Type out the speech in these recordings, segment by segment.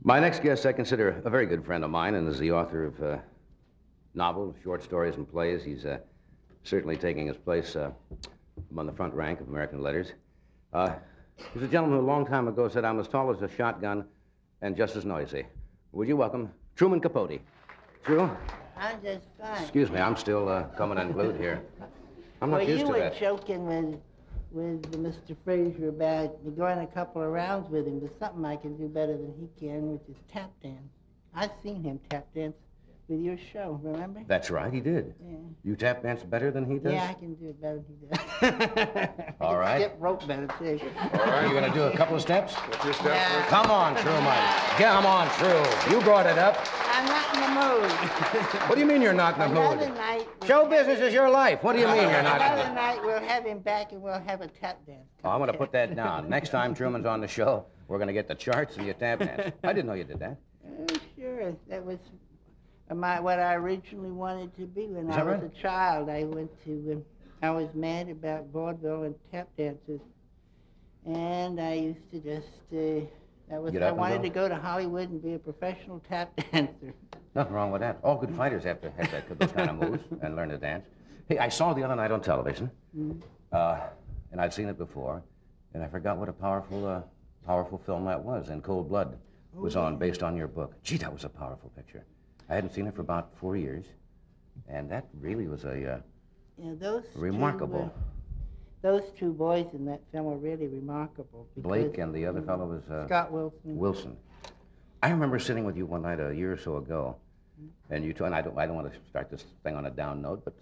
My next guest I consider a very good friend of mine and is the author of novels, short stories, and plays. He's certainly taking his place among the front rank of American letters. He's a gentleman who a long time ago said, I'm as tall as a shotgun and just as noisy. Would you welcome Truman Capote? True? I'm just fine. Excuse me, I'm still coming unglued here. I'm not used to that. Well, you were joking with Mr. Fraser about going a couple of rounds with him. There's something I can do better than he can, which is tap dance. I've seen him tap dance with your show, remember? That's right, he did. Yeah. You tap dance better than he does? Yeah, I can do it better than he does. All right. Skip rope better, too. All right, you gonna do a couple of steps? Yeah. Come on, Truman. Come on, True. You brought it up. I'm not in the mood. What do you mean you're not in the Another mood? night... Show business is your life. What do you mean you're not in the Another mood? night, we'll have him back and we'll have a tap dance. Oh, I'm gonna put that down. Next time Truman's on the show, we're gonna get the charts and your tap dance. I didn't know you did that. Sure. That was what I originally wanted to be when I was right? a child. I was mad about vaudeville and tap dances. And I used to just, I wanted to go to Hollywood and be a professional tap dancer. Nothing wrong with that. All good fighters have to have those kind of moves and learn to dance. Hey, I saw the other night on television, and I'd seen it before, and I forgot what a powerful film that was. In Cold Blood was on, based on your book. Gee, that was a powerful picture. I hadn't seen it for about 4 years, and that really was remarkable. Those two boys in that film were really remarkable. Blake and the other fellow was Scott Wilson. Wilson. I remember sitting with you one night a year or so ago, and you and I don't want to start this thing on a down note, but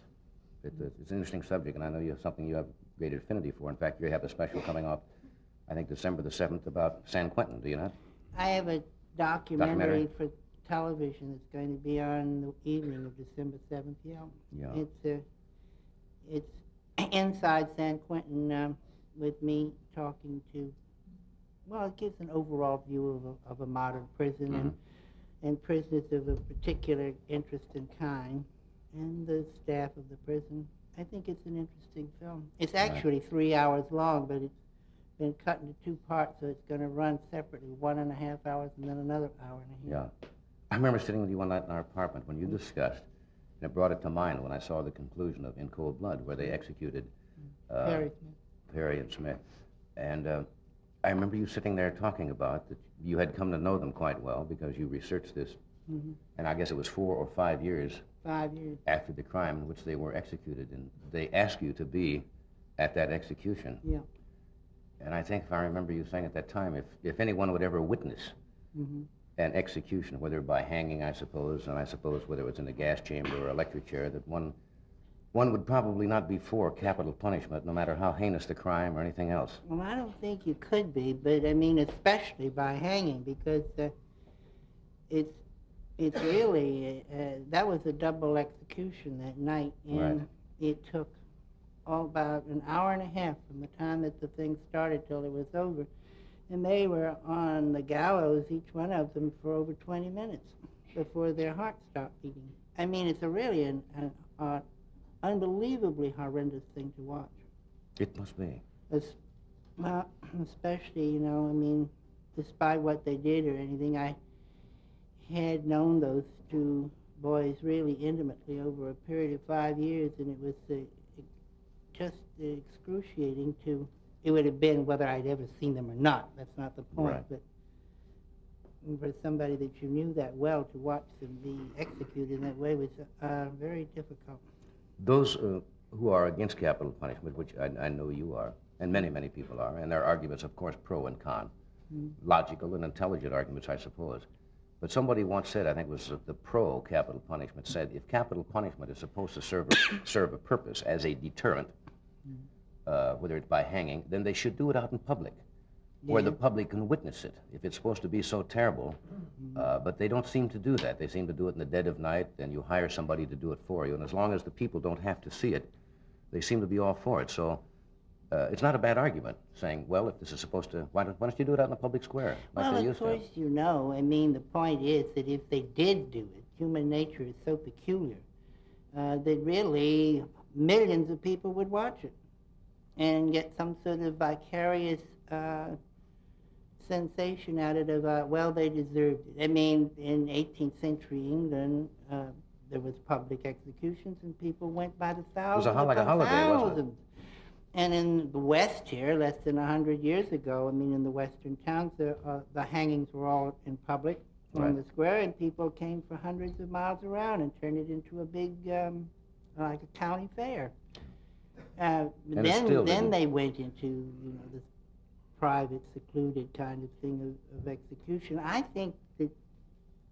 it's an interesting subject, and I know you have something you have great affinity for. In fact, you have a special coming up, I think December the 7th, about San Quentin. Do you not? I have a documentary for television that's going to be on the evening of December 7th. Yeah. It's inside San Quentin with me talking to. Well, it gives an overall view of a modern prison and prisoners of a particular interest and kind, and the staff of the prison. I think it's an interesting film. It's actually 3 hours long, but it's been cut into 2 parts, so it's going to run separately, 1.5 hours and then another hour and a half. Yeah. I remember sitting with you one night in our apartment when you discussed, and it brought it to mind when I saw the conclusion of In Cold Blood, where they executed Perry and Smith. And I remember you sitting there talking about that you had come to know them quite well because you researched this, and I guess it was 4 or 5 years 5 years after the crime in which they were executed, and they asked you to be at that execution. Yeah. And I think if I remember you saying at that time, if anyone would ever witness an execution, whether by hanging, I suppose, and I suppose whether it was in a gas chamber or electric chair, that one would probably not be for capital punishment, no matter how heinous the crime or anything else. Well, I don't think you could be, but I mean, especially by hanging, because it's really, that was a double execution that night, and it took about an hour and a half from the time that the thing started till it was over. And they were on the gallows, each one of them, for over 20 minutes before their hearts stopped beating. I mean, it's really an unbelievably horrendous thing to watch. It must be. Especially, I mean, despite what they did or anything, I had known those two boys really intimately over a period of 5 years, and it was just excruciating to... It would have been whether I'd ever seen them or not. That's not the point. Right. But for somebody that you knew that well, to watch them be executed in that way was very difficult. Those who are against capital punishment, which I know you are, and many, many people are, and there are arguments, of course, pro and con, logical and intelligent arguments, I suppose. But somebody once said, I think it was the pro-capital punishment, said if capital punishment is supposed to serve a purpose as a deterrent, whether it's by hanging, then they should do it out in public, where the public can witness it, if it's supposed to be so terrible. But they don't seem to do that. They seem to do it in the dead of night, and you hire somebody to do it for you. And as long as the people don't have to see it, they seem to be all for it. So it's not a bad argument, saying, well, if this is supposed to, why don't you do it out in the public square, like they used to? Well, of course, I mean, the point is that if they did do it, human nature is so peculiar that really millions of people would watch it and get some sort of vicarious sensation out of it, well, they deserved it. I mean, in 18th century England, there was public executions and people went by the thousands. It was like a holiday, wasn't it? And in the West here, less than 100 years ago, I mean, in the western towns, the hangings were all in public on the square, and people came for hundreds of miles around and turned it into a big, like a county fair. Then they went into, this private, secluded kind of thing of execution. I think that,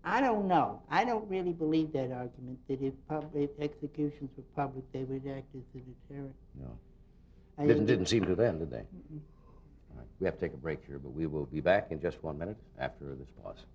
I don't know. I don't really believe that argument, that if executions were public, they would act as a deterrent. No. Didn't seem to then, did they? All right. We have to take a break here, but we will be back in just 1 minute after this pause.